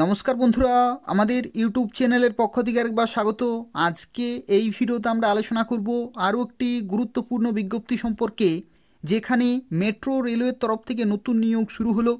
নমস্কার বন্ধুরা, আমাদের ইউটিউব চ্যানেলের পক্ষ থেকে আরেকবার স্বাগত। আজকে এই ভিডিওতে আমরা আলোচনা করব আরও একটি গুরুত্বপূর্ণ বিজ্ঞপ্তি সম্পর্কে, যেখানে মেট্রো রেলওয়ের তরফ থেকে নতুন নিয়োগ শুরু হলো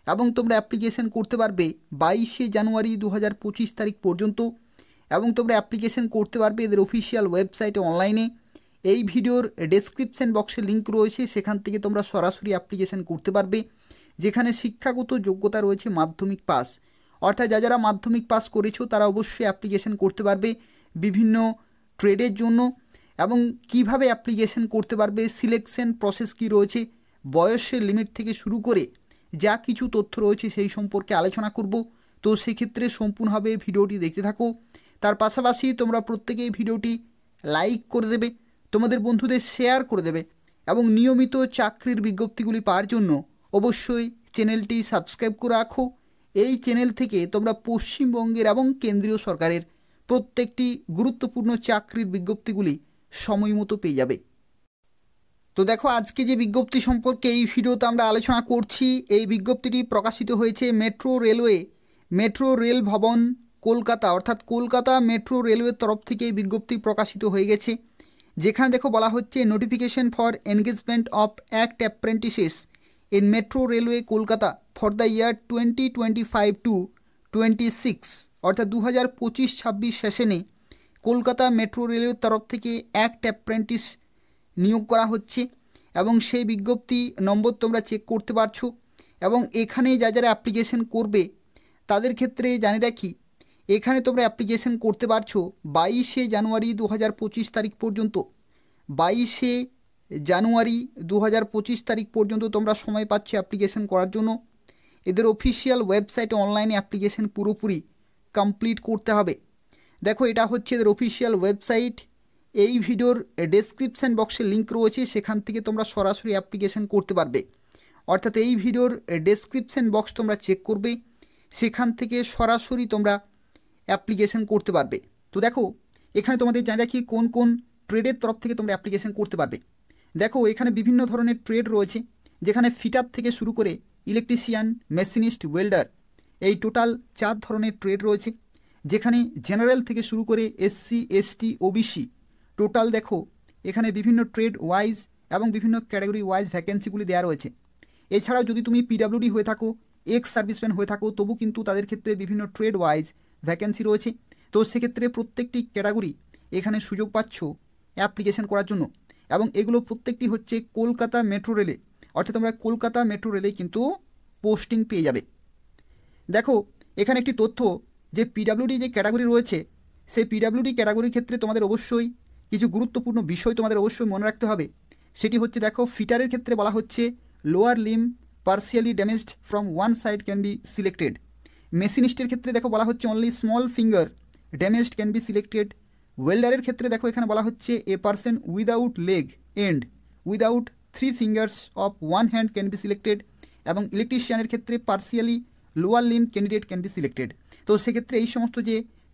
এবং তোমরা অ্যাপ্লিকেশন করতে পারবে 22শে জানুয়ারি 2025 তারিখ পর্যন্ত। এবং তোমরা অ্যাপ্লিকেশন করতে পারবে এদের অফিসিয়াল ওয়েবসাইটে অনলাইনে। এই ভিডিওর ডেসক্রিপশন বক্সে লিঙ্ক রয়েছে, সেখান থেকে তোমরা সরাসরি অ্যাপ্লিকেশন করতে পারবে। যেখানে শিক্ষাগত যোগ্যতা রয়েছে মাধ্যমিক পাস, অর্থাৎ যারা মাধ্যমিক পাস করেছো তারা অবশ্যই অ্যাপ্লিকেশন করতে পারবে বিভিন্ন ট্রেডের জন্য। এবং কিভাবে অ্যাপ্লিকেশন করতে পারবে, সিলেকশন প্রসেস কী রয়েছে, বয়সের লিমিট থেকে শুরু করে যা কিছু তথ্য রয়েছে সেই সম্পর্কে আলোচনা করব। তো সেক্ষেত্রে সম্পূর্ণভাবে ভিডিওটি দেখতে থাকো। তার পাশাপাশি তোমরা প্রত্যেকেই ভিডিওটি লাইক করে দেবে, তোমাদের বন্ধুদের শেয়ার করে দেবে এবং নিয়মিত চাকরির বিজ্ঞপ্তিগুলি পাওয়ার জন্য অবশ্যই চ্যানেলটি সাবস্ক্রাইব করে রাখো। এই চ্যানেল থেকে তোমরা পশ্চিমবঙ্গের এবং কেন্দ্রীয় সরকারের প্রত্যেকটি গুরুত্বপূর্ণ চাকরির বিজ্ঞপ্তিগুলি সময় মতো পেয়ে যাবে। তো দেখো, আজকে যে বিজ্ঞপ্তি সম্পর্কে এই ভিডিওতে আমরা আলোচনা করছি, এই বিজ্ঞপ্তিটি প্রকাশিত হয়েছে মেট্রো রেল ভবন কলকাতা, অর্থাৎ কলকাতা মেট্রো রেলওয়ের তরফ থেকে এই বিজ্ঞপ্তি প্রকাশিত হয়ে গেছে। যেখানে দেখো বলা হচ্ছে notification for engagement of act apprentices in metro railway Kolkata for the year 2025-26, অর্থাৎ 2025-26 সেশনে কলকাতা মেট্রো রেলওয়ের তরফ থেকে অ্যাক্ট অ্যাপ্রেন্টিস নিয়োগ করা হচ্ছে। এবং সেই বিজ্ঞপ্তি নম্বর তোমরা চেক করতে পারছো। এবং এখানে যারা অ্যাপ্লিকেশন করবে তাদের ক্ষেত্রে জানি রাখি, এখানে তোমরা অ্যাপ্লিকেশন করতে পারছো 22শে জানুয়ারি 2025 তারিখ পর্যন্ত। 22শে জানুয়ারি 2025 তারিখ পর্যন্ত তোমরা সময় পাচ্ছ অ্যাপ্লিকেশন করার জন্য। এদের অফিসিয়াল ওয়েবসাইটে অনলাইনে অ্যাপ্লিকেশন পুরোপুরি কমপ্লিট করতে হবে। দেখো, এটা হচ্ছে এদের অফিসিয়াল ওয়েবসাইট। এই ভিডিওর ডেসক্রিপশান বক্সে লিঙ্ক রয়েছে, সেখান থেকে তোমরা সরাসরি অ্যাপ্লিকেশন করতে পারবে। অর্থাৎ এই ভিডিওর ডেসক্রিপশান বক্স তোমরা চেক করবে, সেখান থেকে সরাসরি তোমরা অ্যাপ্লিকেশন করতে পারবে। তো দেখো, এখানে তোমাদের জানি রাখি কোন কোন ট্রেডের তরফ থেকে তোমরা অ্যাপ্লিকেশন করতে পারবে। দেখো, এখানে বিভিন্ন ধরনের ট্রেড রয়েছে, যেখানে ফিটার থেকে শুরু করে ইলেকট্রিশিয়ান, মেশিনিস্ট, ওয়েল্ডার, এই টোটাল 4 ধরনের ট্রেড রয়েছে। যেখানে জেনারেল থেকে শুরু করে এসসি, এসটি, ওবিসি, টোটাল দেখো এখানে বিভিন্ন ট্রেড ওয়াইজ এবং বিভিন্ন ক্যাটাগরি ওয়াইজ ভ্যাকেন্সিগুলি দেওয়া রয়েছে। এছাড়াও যদি তুমি পিডাব্লিউডি হয়ে থাকো, এক্স সার্ভিসম্যান হয়ে থাকো, তবু কিন্তু তাদের ক্ষেত্রে বিভিন্ন ট্রেড ওয়াইজ ভ্যাকেন্সি রয়েছে। তো সেক্ষেত্রে প্রত্যেকটি ক্যাটাগরি এখানে সুযোগ পাচ্ছ অ্যাপ্লিকেশন করার জন্য। এবং এগুলো প্রত্যেকটি হচ্ছে কলকাতা মেট্রো রেলে, অর্থাৎ তোমরা কলকাতা মেট্রো রেলে কিন্তু পোস্টিং পেয়ে যাবে। দেখো, এখানে একটি তথ্য যে পিডাব্লিউডি যে ক্যাটাগরি রয়েছে, সেই পিডাব্লিউডি ক্যাটাগরির ক্ষেত্রে তোমাদের অবশ্যই কিছু গুরুত্বপূর্ণ বিষয় তোমাদের অবশ্যই মনে রাখতে হবে। সেটি হচ্ছে, দেখো, ফিটারের ক্ষেত্রে বলা হচ্ছে lower limb partially damaged from one side can be selected. মেশিনিস্টের ক্ষেত্রে দেখো বলা হচ্ছে only small finger damaged can be selected. ওয়েল্ডারের ক্ষেত্রে দেখো এখানে বলা হচ্ছে a person without leg and without 3 fingers of one hand can be selected. এবং ইলেকট্রিশিয়ানের ক্ষেত্রে partially lower limb candidate can be selected. তো সেক্ষেত্রে এই সমস্ত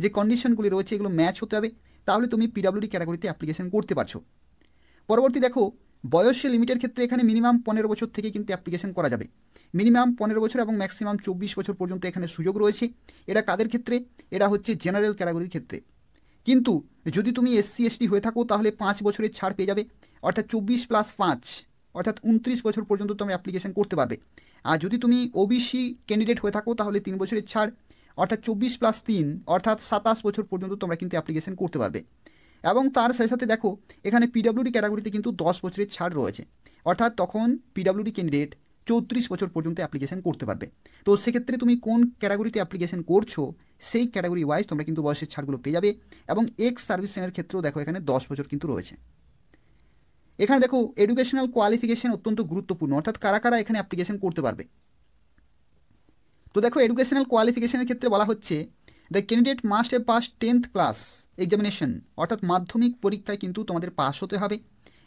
যে কন্ডিশনগুলি রয়েছে এগুলো ম্যাচ হতে হবে, তাহলে তুমি পিডাব্লিউডি ক্যাটাগরিতে অ্যাপ্লিকেশন করতে পারছো। পরবর্তী দেখো, বয়সের লিমিটের ক্ষেত্রে এখানে মিনিমাম 15 বছর থেকে কিন্তু অ্যাপ্লিকেশন করা যাবে। মিনিমাম 15 বছর এবং ম্যাক্সিমাম 24 বছর পর্যন্ত এখানে সুযোগ রয়েছে। এটা কাদের ক্ষেত্রে? এটা হচ্ছে জেনারেল ক্যাটাগরির ক্ষেত্রে। কিন্তু যদি তুমি এসসি, এসটি হয়ে থাকো তাহলে 5 বছরের ছাড় পেয়ে যাবে, অর্থাৎ 24+5 অর্থাৎ 29 বছর পর্যন্ত তোমরা অ্যাপ্লিকেশন করতে পারবে। আর যদি তুমি ওবিসি ক্যান্ডিডেট হয়ে থাকো তাহলে 3 বছরের ছাড়, অর্থাৎ 24+3 অর্থাৎ 27 বছর পর্যন্ত তোমরা কিন্তু অ্যাপ্লিকেশন করতে পারবে। এবং তার সাথে সাথে দেখো এখানে পিডাব্লিউডি ক্যাটাগরিতে কিন্তু 10 বছরের ছাড় রয়েছে, অর্থাৎ তখন পিডাব্লিউডি ক্যান্ডিডেট 34 বছর পর্যন্ত অ্যাপ্লিকেশন করতে পারবে। তো সেক্ষেত্রে তুমি কোন ক্যাটাগরিতে অ্যাপ্লিকেশন করছো সেই ক্যাটাগরি ওয়াইজ তোমরা কিন্তু বয়সের ছাড়গুলো পেয়ে যাবে। এবং এক্স সার্ভিসম্যানের ক্ষেত্রেও দেখো এখানে 10 বছর কিন্তু রয়েছে। এখানে দেখো এডুকেশনাল কোয়ালিফিকেশন অত্যন্ত গুরুত্বপূর্ণ, অর্থাৎ কারা কারা এখানে অ্যাপ্লিকেশন করতে পারবে। তো দেখো, এডুকেশনাল কোয়ালিফিকেশনের ক্ষেত্রে বলা হচ্ছে the candidate must have pass 10th class examination, অর্থাৎ মাধ্যমিক পরীক্ষায় কিন্তু তোমাদের পাস হতে হবে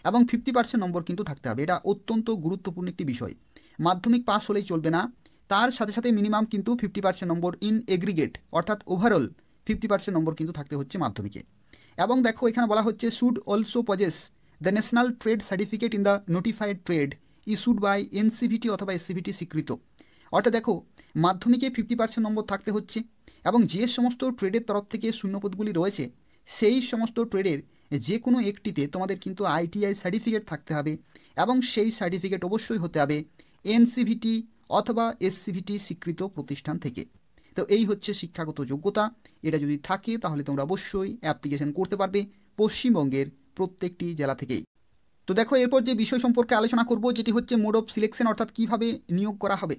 এবং 50% নম্বর কিন্তু থাকতে হবে। এটা অত্যন্ত গুরুত্বপূর্ণ একটি বিষয়। মাধ্যমিক পাস হলেই চলবে না, তার সাথে সাথে মিনিমাম কিন্তু 50% নম্বর ইন এগ্রিগেট, অর্থাৎ ওভারঅল 50% নম্বর কিন্তু থাকতে হচ্ছে মাধ্যমিকে। এবং দেখো এখানে বলা হচ্ছে should also possess the national trade certificate in the notified trade issued by NCVT অথবা এসসিভিটি স্বীকৃত। অর্থাৎ দেখো মাধ্যমিকে 50% নম্বর থাকতে হচ্ছে এবং যে সমস্ত ট্রেডের তরফ থেকে শূন্যপদগুলি রয়েছে সেই সমস্ত ট্রেডের যে কোনো একটিতে তোমাদের কিন্তু আইটিআই সার্টিফিকেট থাকতে হবে এবং সেই সার্টিফিকেট অবশ্যই হতে হবে এনসিভিটি অথবা এসসিভিটি স্বীকৃত প্রতিষ্ঠান থেকে। তো এই হচ্ছে শিক্ষাগত যোগ্যতা, এটা যদি থাকে তাহলে তোমরা অবশ্যই অ্যাপ্লিকেশন করতে পারবে পশ্চিমবঙ্গের প্রত্যেকটি জেলা থেকেই। তো দেখো এরপর যে বিষয় সম্পর্কে আলোচনা করব যেটি হচ্ছে মোড অফ সিলেকশন, অর্থাৎ কীভাবে নিয়োগ করা হবে।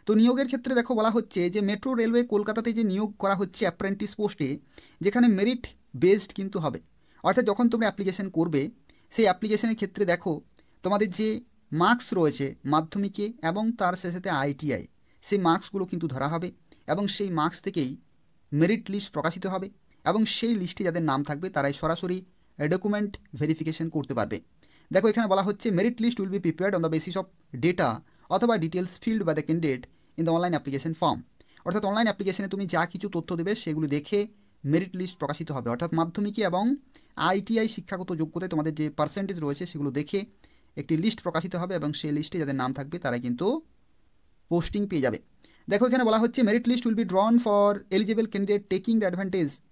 তো নিয়োগের ক্ষেত্রে দেখো বলা হচ্ছে যে মেট্রো রেলওয়ে কলকাতাতে যে নিয়োগ করা হচ্ছে অ্যাপ্রেন্টিস পোস্টে, যেখানে মেরিট বেসড কিন্তু হবে, অর্থাৎ যখন তোমরা অ্যাপ্লিকেশন করবে সেই অ্যাপ্লিকেশনের ক্ষেত্রে দেখো তোমাদের যে মার্কস রয়েছে মাধ্যমিকে এবং তার সাথে আইটিআই, সেই মার্কসগুলো কিন্তু ধরা হবে এবং সেই মার্কস থেকেই মেরিট লিস্ট প্রকাশিত হবে এবং সেই লিস্টে যাদের নাম থাকবে তারাই সরাসরি ডকুমেন্ট ভেরিফিকেশন করতে পারবে। দেখো এখানে বলা হচ্ছে merit list will be prepared on the basis of data অথবা details field by the candidate in the online application form, অর্থাৎ অনলাইন অ্যাপ্লিকেশনে তুমি যা কিছু তথ্য দেবে সেগুলো দেখে মেরিট লিস্ট প্রকাশিত হবে, অর্থাৎ মাধ্যমিকে এবং আইটিআই শিক্ষাগত যোগ্যতায় তোমাদের যে পার্সেন্টেজ রয়েছে সেগুলো দেখে একটি লিস্ট প্রকাশিত হবে এবং সেই লিস্টে যাদের নাম থাকবে তারা কিন্তু পোস্টিং পেয়ে যাবে। দেখো এখানে বলা হচ্ছে merit list will be drawn for eligible candidate taking the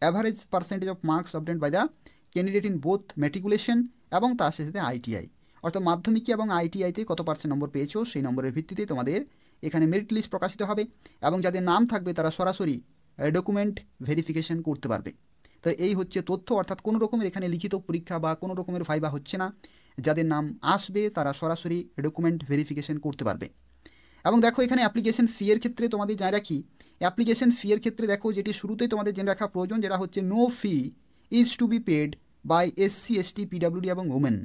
average percentage of marks obtained by the candidate in both matriculation এবং তার সাথে আইটিআই, অর্থাৎ মাধ্যমিকে এবং আইটিআইতে কত পার্সেন্ট নম্বর পেয়েছো সেই নম্বরের ভিত্তিতে তোমাদের এখানে মেরিট লিস্ট প্রকাশিত হবে এবং যাদের নাম থাকবে তারা সরাসরি ডকুমেন্ট ভেরিফিকেশন করতে পারবে। তো এই হচ্ছে তথ্য, অর্থাৎ কোনো রকমের এখানে লিখিত পরীক্ষা বা কোনো রকমের ভাইবা হচ্ছে না, যাদের নাম আসবে তারা সরাসরি ডকুমেন্ট ভেরিফিকেশন করতে পারবে। এবং দেখো এখানে অ্যাপ্লিকেশন ফি এর ক্ষেত্রে তোমাদের জানিয়ে রাখি, অ্যাপ্লিকেশন ফি এর ক্ষেত্রে দেখো যেটি শুরুতেই তোমাদের জেনে রাখা প্রয়োজন, যেটা হচ্ছে no fee is to be paid by SC ST PWD এবং ওমেন,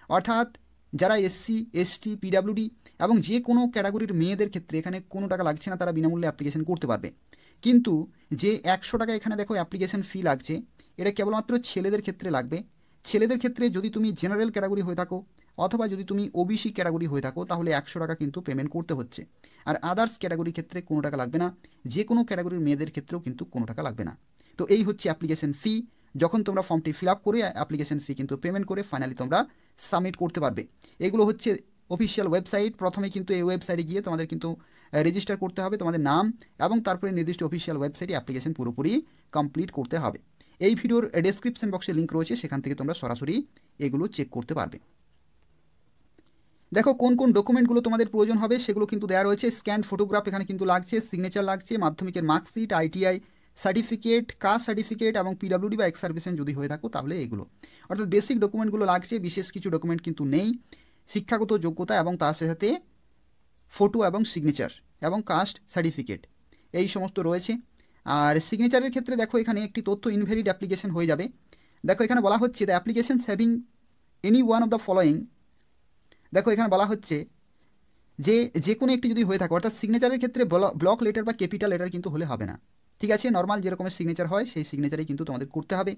অর্থাৎ যারা এসসি এসটি পিডাব্লিউডি এবং যে কোনো ক্যাটাগরির মেয়েদের ক্ষেত্রে এখানে কোনো টাকা লাগছে না, তারা বিনামূল্যে অ্যাপ্লিকেশন করতে পারবে। কিন্তু যে 100 টাকা এখানে দেখো অ্যাপ্লিকেশন ফি লাগছে, এটা কেবলমাত্র ছেলেদের ক্ষেত্রে লাগবে। ছেলেদের ক্ষেত্রে যদি তুমি জেনারেল ক্যাটাগরি হয়ে থাকো অথবা যদি তুমি ওবিসি ক্যাটাগরি হয়ে থাকো তাহলে 100 টাকা কিন্তু পেমেন্ট করতে হচ্ছে, আর আদার্স ক্যাটাগরির ক্ষেত্রে কোনো টাকা লাগবে না, যে কোনো ক্যাটাগরির মেয়েদের ক্ষেত্রেও কিন্তু কোনো টাকা লাগবে না। তো এই হচ্ছে অ্যাপ্লিকেশন ফি, যখন তোমরা ফর্মটি ফিল আপ করে অ্যাপ্লিকেশন ফি কিন্তু পেমেন্ট করে ফাইনালি তোমরা সাবমিট করতে পারবে। এগুলো হচ্ছে অফিসিয়াল ওয়েবসাইট, প্রথমে কিন্তু এই ওয়েবসাইটে গিয়ে তোমাদের কিন্তু রেজিস্টার করতে হবে তোমাদের নাম এবং তারপরে নির্দিষ্ট অফিসিয়াল ওয়েবসাইটে অ্যাপ্লিকেশন পুরোপুরি কমপ্লিট করতে হবে। এই ভিডিওর ডেসক্রিপশন বক্সে লিঙ্ক রয়েছে, সেখান থেকে তোমরা সরাসরি এগুলো চেক করতে পারবে। দেখো কোন কোন ডকুমেন্টগুলো তোমাদের প্রয়োজন হবে সেগুলো কিন্তু দেওয়া রয়েছে। স্ক্যান ফটোগ্রাফ এখানে কিন্তু লাগছে, সিগনেচার লাগছে, মাধ্যমিকের marksheet, ITI certificate, caste certificate এবং পিডাব্লিউডি বা এক্স সার্ভিসেন যদি হয়ে থাকো তাহলে এগুলো, অর্থাৎ বেসিক ডকুমেন্টগুলো লাগছে, বিশেষ কিছু ডকুমেন্ট কিন্তু নেই। শিক্ষাগত যোগ্যতা এবং তার সাথে ফটো এবং সিগনেচার এবং কাস্ট সার্টিফিকেট এই সমস্ত রয়েছে। আর সিগনেচারের ক্ষেত্রে দেখো এখানে একটি তথ্য ইনভ্যালিড অ্যাপ্লিকেশন হয়ে যাবে। দেখো এখানে বলা হচ্ছে the application having any one of the following, দেখো এখানে বলা হচ্ছে যে কোনো একটি যদি হয়ে থাকে, অর্থাৎ সিগনেচারের ক্ষেত্রে ব্লক লেটার বা ক্যাপিটাল লেটার কিন্তু হলে হবে না, ঠিক আছে, নর্মাল যেরকমের সিগনেচার হয় সেই সিগনেচারই কিন্তু তোমাদের করতে হবে।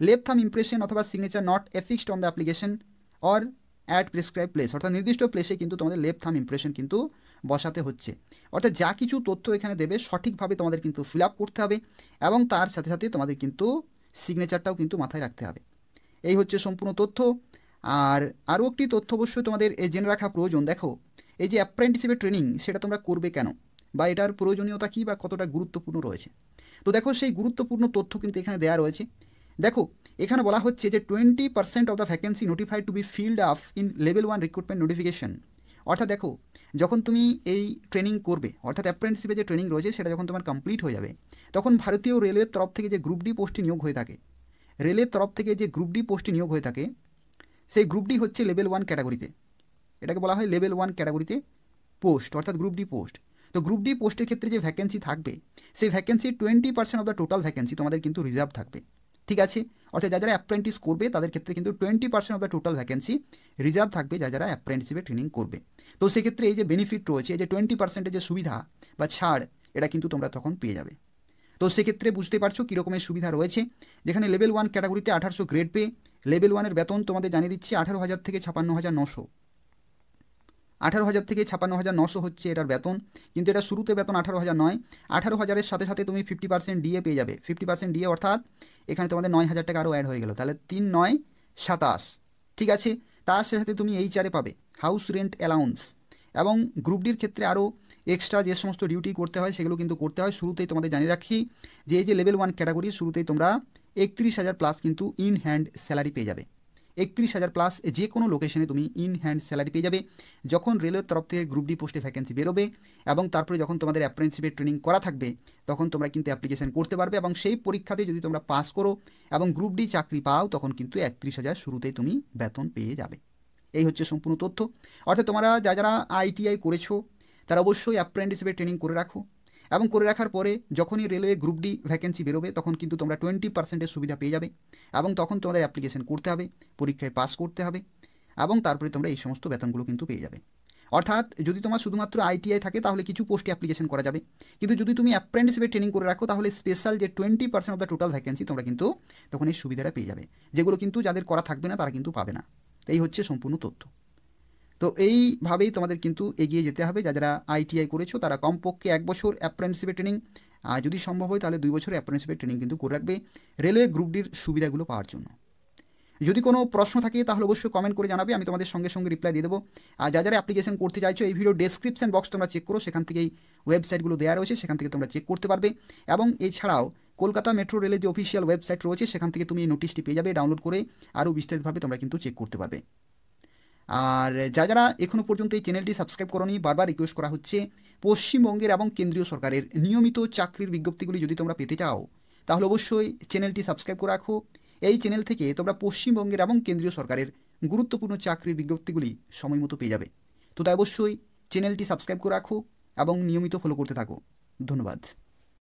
লেফট থাম ইমপ্রেশন অথবা signature not affixed on the application or at prescribe place, অর্থাৎ নির্দিষ্ট প্লেসে কিন্তু তোমাদের লেফট থাম ইমপ্রেশন কিন্তু বসাতে হচ্ছে, অর্থাৎ যা কিছু তথ্য এখানে দেবে সঠিকভাবে তোমাদের কিন্তু ফিল আপ করতে হবে এবং তার সাথে সাথে তোমাদের কিন্তু সিগনেচারটাও কিন্তু মাথায় রাখতে হবে। এই হচ্ছে সম্পূর্ণ তথ্য। আর আরও একটি তথ্য অবশ্যই তোমাদের জেনে রাখা প্রয়োজন, দেখো এই যে অ্যাপ্রেন্টিসশিপের ট্রেনিং সেটা তোমরা করবে কেন বা এটার প্রয়োজনীয়তা কী বা কতটা গুরুত্বপূর্ণ রয়েছে, তো দেখো সেই গুরুত্বপূর্ণ তথ্য কিন্তু এখানে দেওয়া রয়েছে। দেখো এখানে বলা হচ্ছে যে 20% of the vacancy notified two B filled up in level 1 recruitment notification, অর্থাৎ দেখো যখন তুমি এই ট্রেনিং করবে, অর্থাৎ অ্যাপ্রেন্টিসশিপে যে ট্রেনিং রয়েছে সেটা যখন তোমার কমপ্লিট হয়ে যাবে, তখন ভারতীয় রেলওয়ের তরফ থেকে যে গ্রুপ ডি পোস্টে নিয়োগ হয়ে থাকে, রেলের তরফ থেকে যে গ্রুপ ডি পোস্টে নিয়োগ হয়ে থাকে সেই গ্রুপ ডি হচ্ছে লেভেল 1 ক্যাটাগরিতে, এটাকে বলা হয় লেভেল 1 ক্যাটাগরিতে পোস্ট, অর্থাৎ গ্রুপ ডি পোস্ট। তো গ্রুপ ডি পোস্টের ক্ষেত্রে যে ভ্যাকেন্সি থাকবে সেই vacancy 20% of the total vacancy তোমাদের কিন্তু রিজার্ভ থাকবে, ঠিক আছে, অর্থাৎ যারা অ্যাপ্রেন্টিস করবে তাদের ক্ষেত্রে কিন্তু 20% of the total vacancy reserve থাকবে যারা অ্যাপ্রেন্টিসশিপে ট্রেনিং করবে। তো সেক্ষেত্রে এই যে বেনিফিট রয়েছে, এই যে 20% যে সুবিধা বা ছাড়, এটা কিন্তু তোমরা তখন পেয়ে যাবে। তো সেক্ষেত্রে বুঝতে পারছো কীরকমের সুবিধা রয়েছে, যেখানে লেভেল 1 ক্যাটাগরিতে 1800 গ্রেড পে, লেভেল 1-এর বেতন তোমাদের জানিয়ে দিচ্ছি 18,000 থেকে 56,900, 18,000 থেকে 56,900 হচ্ছে এটার বেতন, কিন্তু এটা শুরুতে বেতন 18,000 নয়, 18,000-এর সাথে সাথে তুমি 50% ডিএ পেয়ে যাবে, 50% ডিএ অর্থাৎ এখানে তোমাদের 9,000 টাকা আরও অ্যাড হয়ে গেল, তাহলে 3,9 27, ঠিক আছে। তার সাথে তুমি এইচআরে পাবে হাউস রেন্ট অ্যালাউন্স, এবং গ্রুপ ডির ক্ষেত্রে আরও এক্সট্রা যে সমস্ত ডিউটি করতে হয় সেগুলো কিন্তু করতে হয়। শুরুতেই তোমাদের জানিয়ে রাখি যে এই যে লেভেল 1 ক্যাটাগরি, শুরুতেই তোমরা 31,000 প্লাস কিন্তু ইন হ্যান্ড স্যালারি পেয়ে যাবে। 31,000 প্লাস যে কোনো লোকেশনে তুমি ইন হ্যান্ড স্যালারি পেয়ে যাবে যখন রেলওয়ের তরফ থেকে গ্রুপ ডি পোস্টে ভ্যাকেন্সি বেরোবে, এবং তারপরে যখন তোমাদের অ্যাপ্রেন্টিসশিপের ট্রেনিং করা থাকবে তখন তোমরা কিন্তু অ্যাপ্লিকেশন করতে পারবে, এবং সেই পরীক্ষাতে যদি তোমরা পাস করো এবং গ্রুপ ডি চাকরি পাও তখন কিন্তু 31,000 শুরুতেই তুমি বেতন পেয়ে যাবে। এই হচ্ছে সম্পূর্ণ তথ্য। অর্থাৎ তোমরা যারা আইটিআই করেছো তারা অবশ্যই অ্যাপ্রেন্টিসশিপের ট্রেনিং করে রাখো, এবং করে রাখার পরে যখনই রেলওয়ে গ্রুপ ডি ভ্যাকেন্সি বেরোবে তখন কিন্তু তোমরা 20% সুবিধা পেয়ে যাবে, এবং তখন তোমাদের অ্যাপ্লিকেশন করতে হবে, পরীক্ষায় পাস করতে হবে, এবং তারপরে তোমরা এই সমস্ত বেতনগুলো কিন্তু পেয়ে যাবে। অর্থাৎ যদি তোমার শুধুমাত্র আইটিআই থাকে তাহলে কিছু পোস্টে অ্যাপ্লিকেশন করা যাবে, কিন্তু যদি তুমি অ্যাপ্রেন্টিসশিপের ট্রেনিং করে রাখো তাহলে স্পেশাল যে 20% অফ দ্য টোটাল ভ্যাকেন্সি তোমরা কিন্তু তখন এই সুবিধাটা পেয়ে যাবে, যেগুলো কিন্তু যাদের করা থাকবে না তারা কিন্তু পাবে না। এই হচ্ছে সম্পূর্ণ তথ্য। তো এইভাবেই তোমাদের কিন্তু এগিয়ে যেতে হবে। যারা আইটিআই করেছো তারা কমপক্ষে 1 বছর অ্যাপ্রেন্টিসশিপের ট্রেনিং, আর যদি সম্ভব হয় তাহলে 2 বছর অ্যাপ্রেন্টিসশিপের ট্রেনিং কিন্তু করে রাখবে রেলওয়ে গ্রুপ ডির সুবিধাগুলো পাওয়ার জন্য। যদি কোনো প্রশ্ন থাকে তাহলে অবশ্যই কমেন্ট করে জানাবে, আমি তোমাদের সঙ্গে সঙ্গে রিপ্লাই দিয়ে দেবো। আর যারা অ্যাপ্লিকেশন করতে চাইছো এই ভিডিও ডেসক্রিপশন বক্স তোমরা চেক করো, সেখান থেকেই ওয়েবসাইটগুলো দেওয়া রয়েছে, সেখান থেকে তোমরা চেক করতে পারবে। এবং এছাড়াও কলকাতা মেট্রো রেলের যে অফিসিয়াল ওয়েবসাইট রয়েছে সেখান থেকে তুমি এই নোটিশটি পেয়ে যাবে, ডাউনলোড করে আরও বিস্তারিতভাবে তোমরা কিন্তু চেক করতে পারবে। আর যারা এখনও পর্যন্ত এই চ্যানেলটি সাবস্ক্রাইব করোনি, বারবার রিকোয়েস্ট করা হচ্ছে, পশ্চিমবঙ্গের এবং কেন্দ্রীয় সরকারের নিয়মিত চাকরির বিজ্ঞপ্তিগুলি যদি তোমরা পেতে চাও তাহলে অবশ্যই চ্যানেলটি সাবস্ক্রাইব করে রাখো। এই চ্যানেল থেকে তোমরা পশ্চিমবঙ্গের এবং কেন্দ্রীয় সরকারের গুরুত্বপূর্ণ চাকরির বিজ্ঞপ্তিগুলি সময় মতো পেয়ে যাবে। তো তাই অবশ্যই চ্যানেলটি সাবস্ক্রাইব করে রাখো এবং নিয়মিত ফলো করতে থাকো। ধন্যবাদ।